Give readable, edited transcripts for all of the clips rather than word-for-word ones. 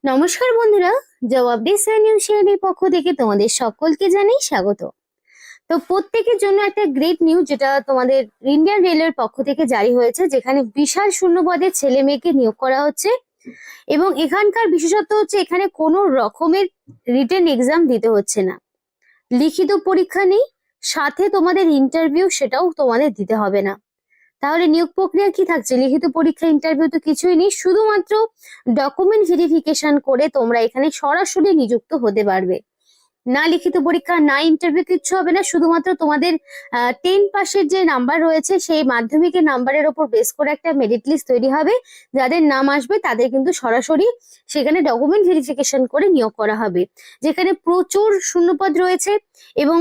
নমস্কার বন্ধুরা, জবাব ডিসা নিউজ চ্যানেলের পক্ষ থেকে তোমাদের সকলকে জানাই স্বাগত। তো প্রত্যেকের জন্য একটা গ্রেট নিউজ, যেটা তোমাদের ইন্ডিয়ান রেলওয়ের পক্ষ থেকে জারি হয়েছে, যেখানে বিশাল শূন্যপদে ছেলে মেয়েকে নিয়োগ করা হচ্ছে। এবং এখানকার বিশেষত্ব হচ্ছে এখানে কোনো রকমের রিটেন এক্সাম দিতে হচ্ছে না, লিখিত পরীক্ষা নেই, সাথে তোমাদের ইন্টারভিউ সেটাও তোমাদের দিতে হবে না। তাহলে নিয়োগ প্রক্রিয়া কি থাকছে? লিখিত পরীক্ষা, ইন্টারভিউ তো কিছুই নেই, শুধুমাত্র ডকুমেন্ট ভেরিফিকেশন করে তোমরা এখানে সরাসরি নিযুক্ত হতে পারবে। না লিখিত পরীক্ষা, না ইন্টারভিউ, কিচ্ছু হবে না। শুধুমাত্র তোমাদের 10 পাসের যে নাম্বার রয়েছে সেই মাধ্যমিকের নাম্বারের ওপর বেস করে একটা মেরিট লিস্ট তৈরি হবে। যাদের নাম আসবে তাদের কিন্তু সরাসরি সেখানে ডকুমেন্ট ভেরিফিকেশন করে নিয়োগ করা হবে, যেখানে প্রচুর শূন্যপদ রয়েছে। এবং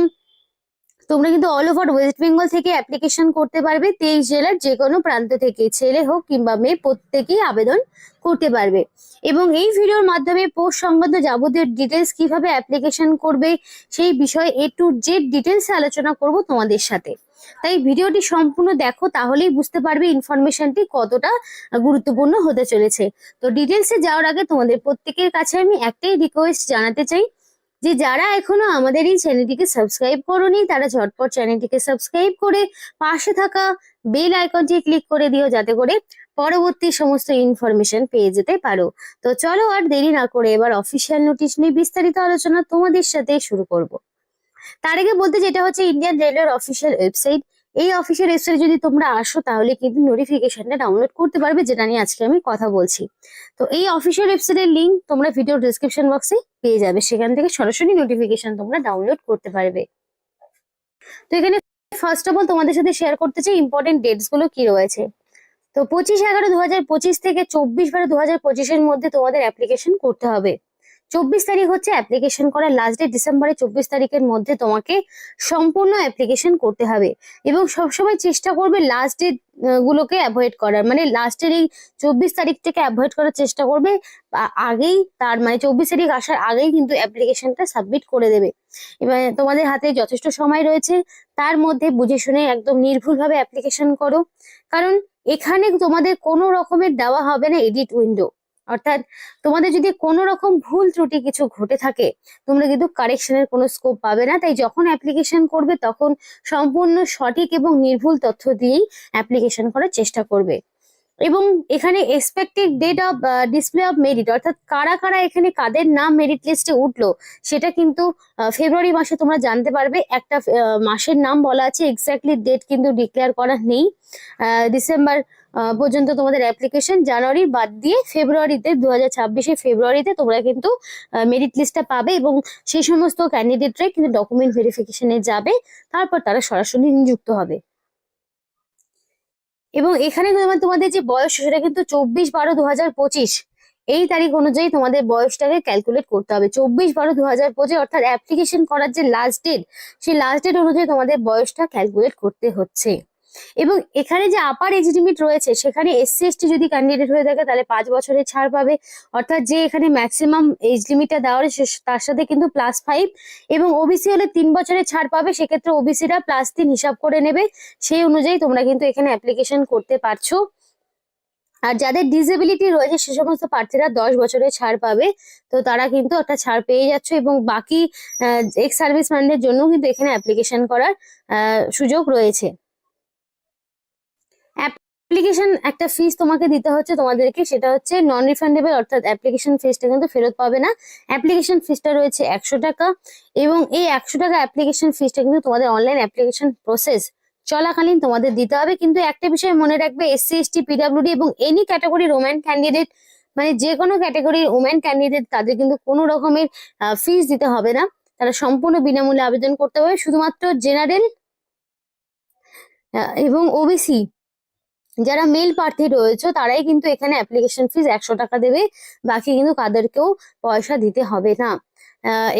তোমরা কিন্তু অল ওভার ওয়েস্ট বেঙ্গল থেকে অ্যাপ্লিকেশন করতে পারবে। 23 জেলার যে কোনো প্রান্ত থেকে, ছেলে হোক কিংবা মেয়ে, প্রত্যেকেই আবেদন করতে পারবে। এবং এই ভিডিওর মাধ্যমে পোস্ট সংক্রান্ত যাবতীয় ডিটেলস, কিভাবে অ্যাপ্লিকেশন করবে সেই বিষয়ে A to Z ডিটেলস আলোচনা করব তোমাদের সাথে। তাই ভিডিওটি সম্পূর্ণ দেখো, তাহলেই বুঝতে পারবে ইনফরমেশনটি কতটা গুরুত্বপূর্ণ হতে চলেছে। তো ডিটেলসে যাওয়ার আগে তোমাদের প্রত্যেকের কাছে আমি একটাই রিকোয়েস্ট জানাতে চাই, যে যারা এখনো আমাদের এই চ্যানেলটিকে সাবস্ক্রাইব করোনি তারা ঝটপট চ্যানেলটিকে সাবস্ক্রাইব করে পাশে থাকা বেল আইকনটি ক্লিক করে দিও, যাতে করে পরবর্তী সমস্ত ইনফরমেশন পেয়ে যেতে পারো। তো চলো আর দেরি না করে এবার অফিসিয়াল নোটিশ নিয়ে বিস্তারিত আলোচনা তোমাদের সাথে শুরু করব। তার আগে বলতে, যেটা হচ্ছে ইন্ডিয়ান রেলওয়ের অফিসিয়াল ওয়েবসাইট। এই অফিসিয়াল ওয়েবসাইটে যদি তোমরা আসো তাহলে কিন্তু নোটিফিকেশনটা ডাউনলোড করতে পারবে, যেটা নিয়ে আজকে আমি কথা বলছি। তো এই অফিসিয়াল ওয়েবসাইটের লিংক তোমরা ভিডিও ডিসক্রিপশন বক্সে পেয়ে যাবে, সেখান থেকে সরাসরি নোটিফিকেশন তোমরা ডাউনলোড করতে পারবে। তো এখানে ফার্স্ট অফ অল তোমাদের সাথে শেয়ার করতে চাই ইম্পর্টেন্ট ডেটস গুলো কি রয়েছে। তো 25/11/2025 থেকে 24/12/2025 মধ্যে তোমাদের অ্যাপ্লিকেশন করতে হবে। 24 তারিখ হচ্ছে অ্যাপ্লিকেশন করার লাস্ট ডেট। ডিসেম্বরের 24 তারিখের মধ্যে তোমাকে সম্পূর্ণ অ্যাপ্লিকেশন করতে হবে। এবং সবসময় চেষ্টা করবে লাস্ট ডেট গুলোকে অ্যাভয়েড করার, মানে লাস্টের এই 24 তারিখটাকে অ্যাভয়েড করার চেষ্টা করবে। আগেই, তার মানে 24 তারিখ আসার আগেই কিন্তু অ্যাপ্লিকেশনটা সাবমিট করে দেবে। এবার তোমাদের হাতে যথেষ্ট সময় রয়েছে, তার মধ্যে বুঝে শুনে একদম নির্ভুলভাবে অ্যাপ্লিকেশন করো। কারণ এখানে তোমাদের কোনো রকমের দেওয়া হবে না এডিট উইন্ডো, অর্থাৎ তোমাদের যদি কোনো রকম ভুল ত্রুটি কিছু ঘটে থাকে তোমরা কিন্তু কারেকশনের কোনো স্কোপ পাবে না। তাই যখন অ্যাপ্লিকেশন করবে তখন সম্পূর্ণ সঠিক এবং নির্ভুল তথ্য দিয়েই অ্যাপ্লিকেশন করার চেষ্টা করবে। এবং এখানে expected date of display of merit, অর্থাৎ কারা কারা এখানে কাদের নাম মেরিট লিস্টে উঠলো সেটা কিন্তু ফেব্রুয়ারি মাসে তোমরা জানতে পারবে। একটা মাসের নাম বলা আছে, এক্স্যাক্টলি ডেট কিন্তু ডিক্লেয়ার করা নেই। ডিসেম্বর পর্যন্ত তোমাদের অ্যাপ্লিকেশন, জানুয়ারি বাদ দিয়ে ফেব্রুয়ারিতে 2026 ফেব্রুয়ারিতে তোমরা কিন্তু মেরিট লিস্টটা পাবে। এবং সেই সমস্ত ক্যান্ডিডেটরাই কিন্তু ডকুমেন্ট ভেরিফিকেশনে যাবে, তারপর তারা সরাসরি নিযুক্ত হবে। এবং এখানে তোমাদের যে বয়স সেটা কিন্তু 24/12/2025 এই তারিখ অনুযায়ী তোমাদের বয়সটাকে ক্যালকুলেট করতে হবে। 24/12/2025 অর্থাৎ অ্যাপ্লিকেশন করার যে লাস্ট ডেট, সেই লাস্ট ডেট অনুযায়ী তোমাদের বয়সটা ক্যালকুলেট করতে হচ্ছে। এবং এখানে যে আপার এজ লিমিট রয়েছে, সেখানে SC/ST যদি ক্যান্ডিডেট হয়ে থাকে তাহলে 5 বছরের ছাড় পাবে। অর্থাৎ যে এখানে ম্যাক্সিমাম এজ লিমিটটা দেওয়া রয়েছে তার সাথে কিন্তু +5। এবং OBC হলে 3 বছরের ছাড় পাবে, সেক্ষেত্রে OBCরা +3 হিসাব করে নেবে। সেই অনুযায়ী তোমরা কিন্তু এখানে অ্যাপ্লিকেশন করতে পারছো। আর যাদের ডিসেবিলিটি রয়েছে সে সমস্ত প্রার্থীরা 10 বছরের ছাড় পাবে। তো তারা কিন্তু একটা ছাড় পেয়ে যাচ্ছ। এবং বাকি এক্স সার্ভিসম্যানদের জন্য কিন্তু এখানে অ্যাপ্লিকেশন করার সুযোগ রয়েছে। অ্যাপ্লিকেশন একটা ফিস তোমাকে দিতে হচ্ছে তোমাদেরকে, সেটা হচ্ছে নন রিফান্ডেবল, অর্থাৎ অ্যাপ্লিকেশন ফিসটা কিন্তু ফেরত পাবে না। অ্যাপ্লিকেশন ফিসটা রয়েছে 100 টাকা। এবং এই 100 টাকা অ্যাপ্লিকেশন ফিসটা কিন্তু তোমাদের অনলাইন অ্যাপ্লিকেশন প্রসেস চলাকালীন তোমাদের দিতে হবে। কিন্তু একটা বিষয় মনে রাখবে, SC/ST, PWD এবং এনি ক্যাটাগরির ওমেন ক্যান্ডিডেট, মানে যে কোনো ক্যাটাগরির ওমেন ক্যান্ডিডেট, তাদের কিন্তু কোনো রকমের ফিস দিতে হবে না। তারা সম্পূর্ণ বিনামূল্যে আবেদন করতে পারবে। শুধুমাত্র জেনারেল এবং OBC যারা মেল প্রার্থী রয়েছে তারাই কিন্তু এখানে অ্যাপ্লিকেশন ফিস 100 টাকা দেবে, বাকি কিন্তু কাদেরকেও পয়সা দিতে হবে না।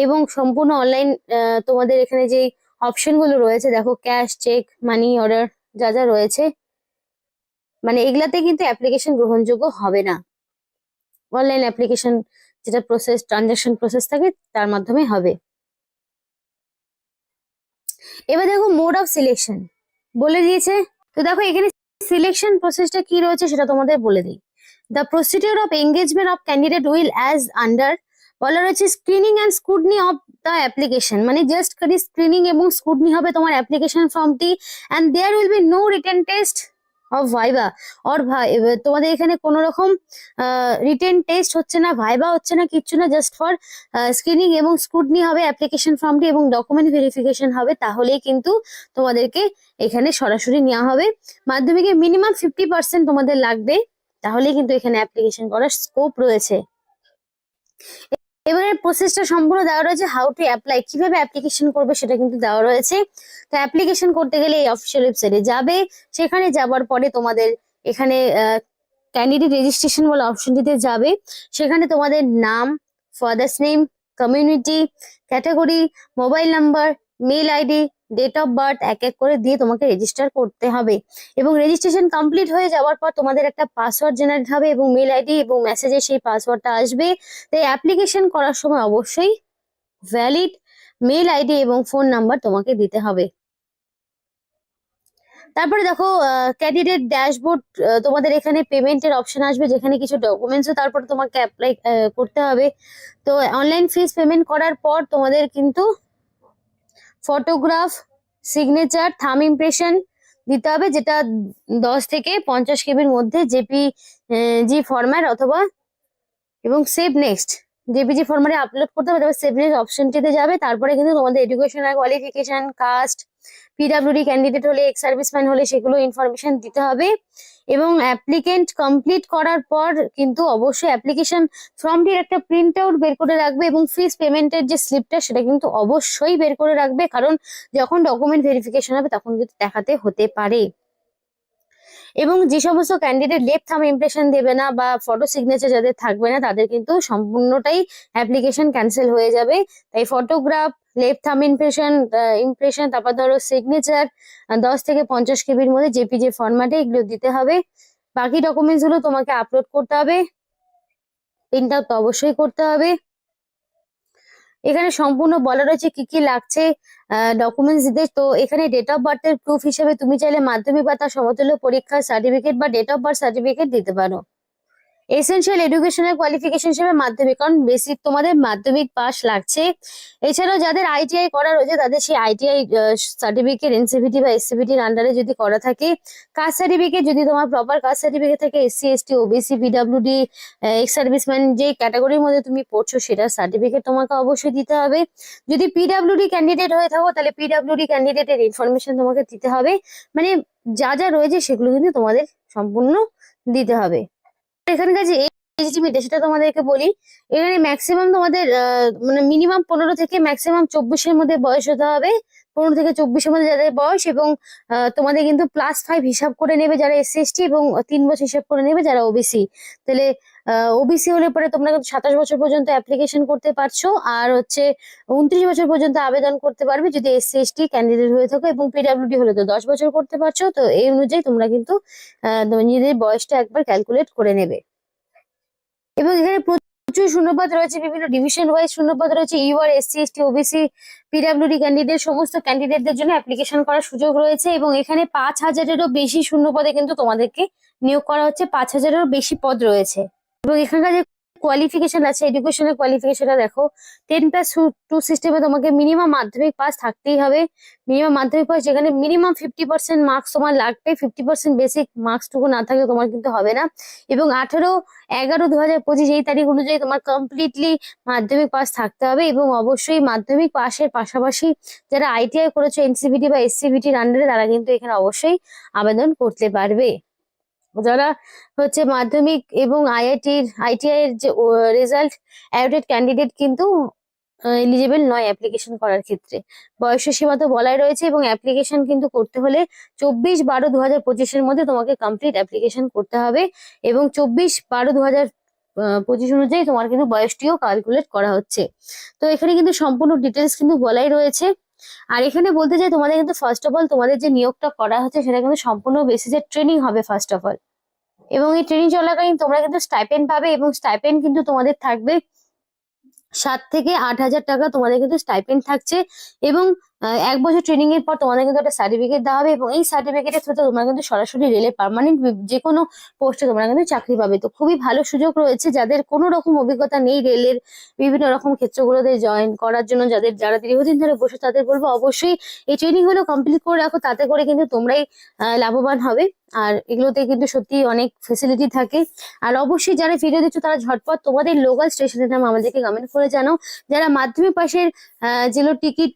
এবং সম্পূর্ণ অনলাইন তোমাদের এখানে যে অপশন গুলো রয়েছে, দেখো ক্যাশ, চেক, মানি অর্ডার যা যা রয়েছে, মানে এগুলাতে কিন্তু অ্যাপ্লিকেশন গ্রহণযোগ্য হবে না। অনলাইন অ্যাপ্লিকেশন যেটা প্রসেস, ট্রানজাকশন প্রসেস থাকে তার মাধ্যমে হবে। এবার দেখো মোড অফ সিলেকশন বলে দিয়েছে। তো দেখো এখানে সিলেকশন প্রসেসটা কি রয়েছে সেটা তোমাদের বলে দিই। The procedure of engagement of candidate will as under, বলা রয়েছে screening and scrutiny of the application, মানে জাস্ট খালি স্ক্রিনিং এবং স্ক্রুটনি হবে তোমার অ্যাপ্লিকেশন ফর্মটি, and there will be no written test of viva or তোমাদের এখানে কোনো রকম রিটেন টেস্ট হচ্ছে না, ভাইবা হচ্ছে না, কিচ্ছু না, জাস্ট ফর স্ক্রিনিং এবং স্ক্রুটনি হবে অ্যাপ্লিকেশন ফর্মটি এবং ডকুমেন্ট ভেরিফিকেশন হবে, তাহলেই কিন্তু তোমাদেরকে এখানে সরাসরি নেওয়া হবে। মাধ্যমিকে মিনিমাম 50% তোমাদের লাগবে, তাহলেই কিন্তু এখানে অ্যাপ্লিকেশন করার স্কোপ রয়েছে। এবারে প্রসেসটা সম্পূর্ণ দেওয়া রয়েছে, হাউ টু অ্যাপ্লাই, কিভাবে অ্যাপ্লিকেশন করবে সেটা কিন্তু দেওয়া রয়েছে। তো অ্যাপ্লিকেশন করতে গেলে এই অফিসিয়াল ওয়েবসাইটে যাবে, সেখানে যাবার পরে তোমাদের এখানে ক্যান্ডিডেট রেজিস্ট্রেশন বলে অপশনটিতে যাবে, সেখানে তোমাদের নাম, father's name, community, category, mobile number, mail ID, date of birth এক এক করে দিয়ে তোমাকে রেজিস্টার করতে হবে। এবং রেজিস্ট্রেশন কমপ্লিট হয়ে যাওয়ার পর তোমাদের একটা পাসওয়ার্ড জেনারেট হবে এবং মেল আইডি এবং মেসেজে সেই পাসওয়ার্ডটা আসবে। তাই অ্যাপ্লিকেশন করার সময় অবশ্যই ভ্যালিড মেল আইডি এবং ফোন নাম্বার তোমাকে দিতে হবে। তারপরে দেখো ক্যান্ডিডেট ড্যাশবোর্ড, তোমাদের এখানে পেমেন্টের অপশন আসবে, যেখানে কিছু ডকুমেন্টসও তারপরে তোমাকে অ্যাপ্লাই করতে হবে। তো অনলাইন ফিস পেমেন্ট করার পর তোমাদের কিন্তু ফটোগ্রাফ, সিগনেচার, থাম ইমপ্রেশন দিতে হবে, যেটা 10 থেকে 50 কেবির মধ্যে জেপিজি ফরম্যাট অথবা, এবং সেভ নেক্সট জেপিজি ফরম্যাটে আপলোড করতে হবে। তারপর সেভ নেক্সট অপশনটিতে যাবে, তারপরে কিন্তু তোমাদের এডুকেশন আর কোয়ালিফিকেশন, কাস্ট, পিডাব্লিউডি ক্যান্ডিডেট হলে, এক্স সার্ভিসম্যান হলে সেগুলো ইনফরমেশন দিতে হবে। এবং অ্যাপ্লিকেন্ট কমপ্লিট করার পর কিন্তু অবশ্যই অ্যাপ্লিকেশন ফর্মটির একটা প্রিন্ট আউট বের করে রাখবে এবং ফিস পেমেন্টের যে স্লিপটা সেটা কিন্তু অবশ্যই বের করে রাখবে, কারণ যখন ডকুমেন্ট ভেরিফিকেশন হবে তখন কিন্তু দেখাতে হতে পারে। এবং যে সমস্ত ক্যান্ডিডেট লেফট থাম ইমপ্রেশন দেবে না বা ফটো সিগনেচার যাদের থাকবে না, তাদের কিন্তু সম্পূর্ণটাই অ্যাপ্লিকেশন ক্যান্সেল হয়ে যাবে। তাই ফটোগ্রাফ, লেফট থাম ইমপ্রেশন, তারপর ধরো সিগনেচার 10 থেকে 50 কেবির মধ্যে জেপিজি ফরম্যাটে এগুলো দিতে হবে। বাকি ডকুমেন্টস গুলো তোমাকে আপলোড করতে হবে, প্রিন্ট আউট তো অবশ্যই করতে হবে। এখানে সম্পূর্ণ বলা রয়েছে কি কি লাগছে ডকুমেন্টস দিতে। তো এখানে ডেট অফ বার্থের প্রুফ হিসেবে তুমি চাইলে মাধ্যমিক বা তার সমতুল্য পরীক্ষার সার্টিফিকেট বা ডেট অফ বার্থ সার্টিফিকেট দিতে পারো। এসেনশিয়াল এডুকেশনাল কোয়ালিফিকেশন হিসেবে মাধ্যমিক, কারণ বেসিক তোমাদের মাধ্যমিক পাস লাগছে। এছাড়াও যাদের আইটিআই করা রয়েছে তাদের সেই আইটিআই সার্টিফিকেট এনসিভিটি বা এসসিভিটির আন্ডারে যদি করা থাকে, কাস্ট সার্টিফিকেট যদি তোমার প্রপার কাস্ট সার্টিফিকেট থাকে, SC ST OBC PWD ex serviceman যে ক্যাটাগরির মধ্যে তুমি পড়ছো সেটার সার্টিফিকেট তোমাকে অবশ্যই দিতে হবে। যদি পিডাব্লিউডি ক্যান্ডিডেট হয়ে থাকো তাহলে পিডাব্লিউডি ক্যান্ডিডেটের ইনফরমেশন তোমাকে দিতে হবে। মানে যা যা রয়েছে সেগুলো কিন্তু তোমাদের সম্পূর্ণ দিতে হবে। এখানকার যে এজ লিমিট সেটা তোমাদেরকে বলি, এখানে ম্যাক্সিমাম তোমাদের মানে মিনিমাম 15 থেকে ম্যাক্সিমাম 24-এর মধ্যে বয়স হতে হবে। 15 থেকে 24-এর মধ্যে যাদের বয়স, এবং তোমাদের কিন্তু +5 হিসাব করে নেবে যারা এসসি এসটি, এবং 3 বছর হিসাব করে নেবে যারা ওবিসি। তাহলে ওবিসি হলে পরে তোমরা কিন্তু 27 বছর পর্যন্ত অ্যাপ্লিকেশন করতে পারছো, আর হচ্ছে 29 বছর পর্যন্ত আবেদন করতে পারবে যদি এসসি এসটি ক্যান্ডিডেট হয়ে থাকো, এবং পিডাব্লিউডি হলে তো 10 বছর করতে পারছো। তো এই অনুযায়ী তোমরা কিন্তু নিজেদের বয়সটা একবার ক্যালকুলেট করে নেবে। এবং এখানে প্রচুর শূন্যপদ রয়েছে, বিভিন্ন ডিভিশন ওয়াইজ শূন্যপদ রয়েছে। UR, SC ST, OBC, PWD candidate সমস্ত ক্যান্ডিডেটদের জন্য অ্যাপ্লিকেশন করার সুযোগ রয়েছে। এবং এখানে 5000-এরও বেশি শূন্যপদে কিন্তু তোমাদেরকে নিয়োগ করা হচ্ছে, 5000-এরও বেশি পদ রয়েছে। এবং এখানকার যে কোয়ালিফিকেশন আছে, এডুকেশনের কোয়ালিফিকেশনটা দেখো, 10+2 সিস্টেমে তোমাকে মিনিমাম মাধ্যমিক পাস থাকতেই হবে। মিনিমাম মাধ্যমিক পাস, যেখানে মিনিমাম 50% মার্কস তোমার লাগবে, 50% বেসিক মার্কসটুকু না থাকলে তোমার কিন্তু হবে না। এবং 18/11/2025 এই তারিখ অনুযায়ী তোমার কমপ্লিটলি মাধ্যমিক পাস থাকতে হবে। এবং অবশ্যই মাধ্যমিক পাসের পাশাপাশি যারা আইটিআই করেছো এনসিভিটি বা এসসিভিটির আন্ডারে, তারা কিন্তু এখানে অবশ্যই আবেদন করতে পারবে। যারা হচ্ছে মাধ্যমিক এবং আইটিআই এর যে রেজাল্ট অ্যাওয়েটেড ক্যান্ডিডেট কিন্তু এলিজিবল নয় অ্যাপ্লিকেশন করার ক্ষেত্রে। বয়স সীমা তো বলাই রয়েছে, এবং অ্যাপ্লিকেশন কিন্তু করতে হলে 24/12/2025-এর মধ্যে তোমাকে কমপ্লিট অ্যাপ্লিকেশন করতে হবে। এবং 24/12/2025 অনুযায়ী তোমার কিন্তু বয়সটিও ক্যালকুলেট করা হচ্ছে। তো এখানে কিন্তু সম্পূর্ণ ডিটেলস কিন্তু বলাই রয়েছে। আর এখানে বলতে চাই তোমাদের কিন্তু ফার্স্ট অফ অল তোমাদের যে নিয়োগটা করা হচ্ছে সেটা কিন্তু সম্পূর্ণ বেসিসে ট্রেনিং হবে ফার্স্ট অফ অল। এবং এই ট্রেনিং চলাকালীন তোমরা কিন্তু স্টাইপেন্ড পাবে, এবং স্টাইপেন্ড কিন্তু তোমাদের থাকবে 7 থেকে 8 হাজার টাকা তোমাদের কিন্তু স্টাইপেন্ড থাকছে। এবং এক বছর ট্রেনিং এর পর তোমাদের কিন্তু একটা সার্টিফিকেট দেওয়া হবে এবং এই সার্টিফিকেটের থ্রুতে তোমরা কিন্তু সরাসরি রেলে পার্মানেন্ট যে কোনো পোস্টে তোমরা কিন্তু চাকরি পাবে। তো খুবই ভালো সুযোগ রয়েছে, যাদের কোনো রকম অভিজ্ঞতা নেই রেলের বিভিন্ন রকম ক্ষেত্রগুলোতে জয়েন করার জন্য, যারা দীর্ঘদিন ধরে বসে, তাদের বলবো অবশ্যই এই ট্রেনিং গুলো কমপ্লিট করে রাখো, তাতে করে কিন্তু তোমরাই লাভবান হবে। আর এগুলোতে কিন্তু সত্যি অনেক ফেসিলিটি থাকে। আর অবশ্যই যারা ভিডিও দিচ্ছ তারা ঝটপট তোমাদের লোকাল স্টেশনের নাম আমাদেরকে কমেন্ট করে জানাও। যারা মাধ্যমিক পাশের যেগুলো টিকিট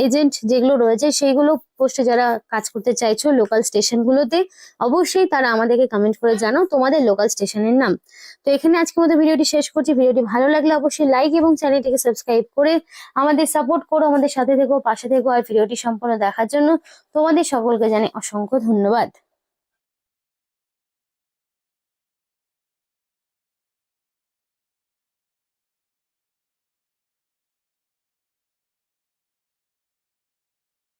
এজেন্ট যেগুলো রয়েছে সেইগুলো পোস্টে যারা কাজ করতে চাইছো লোকাল স্টেশন গুলোতে, অবশ্যই তারা আমাদেরকে কমেন্ট করে জানাও তোমাদের লোকাল স্টেশনের নাম। তো এখানে আজকের মতো ভিডিওটি শেষ করছি। ভিডিওটি ভালো লাগলে অবশ্যই লাইক এবং চ্যানেলটিকে সাবস্ক্রাইব করে আমাদের সাপোর্ট করো, আমাদের সাথে থেকো, পাশে থেকো। আর ভিডিওটি সম্পূর্ণ দেখার জন্য তোমাদের সকলকে জানাই অসংখ্য ধন্যবাদ।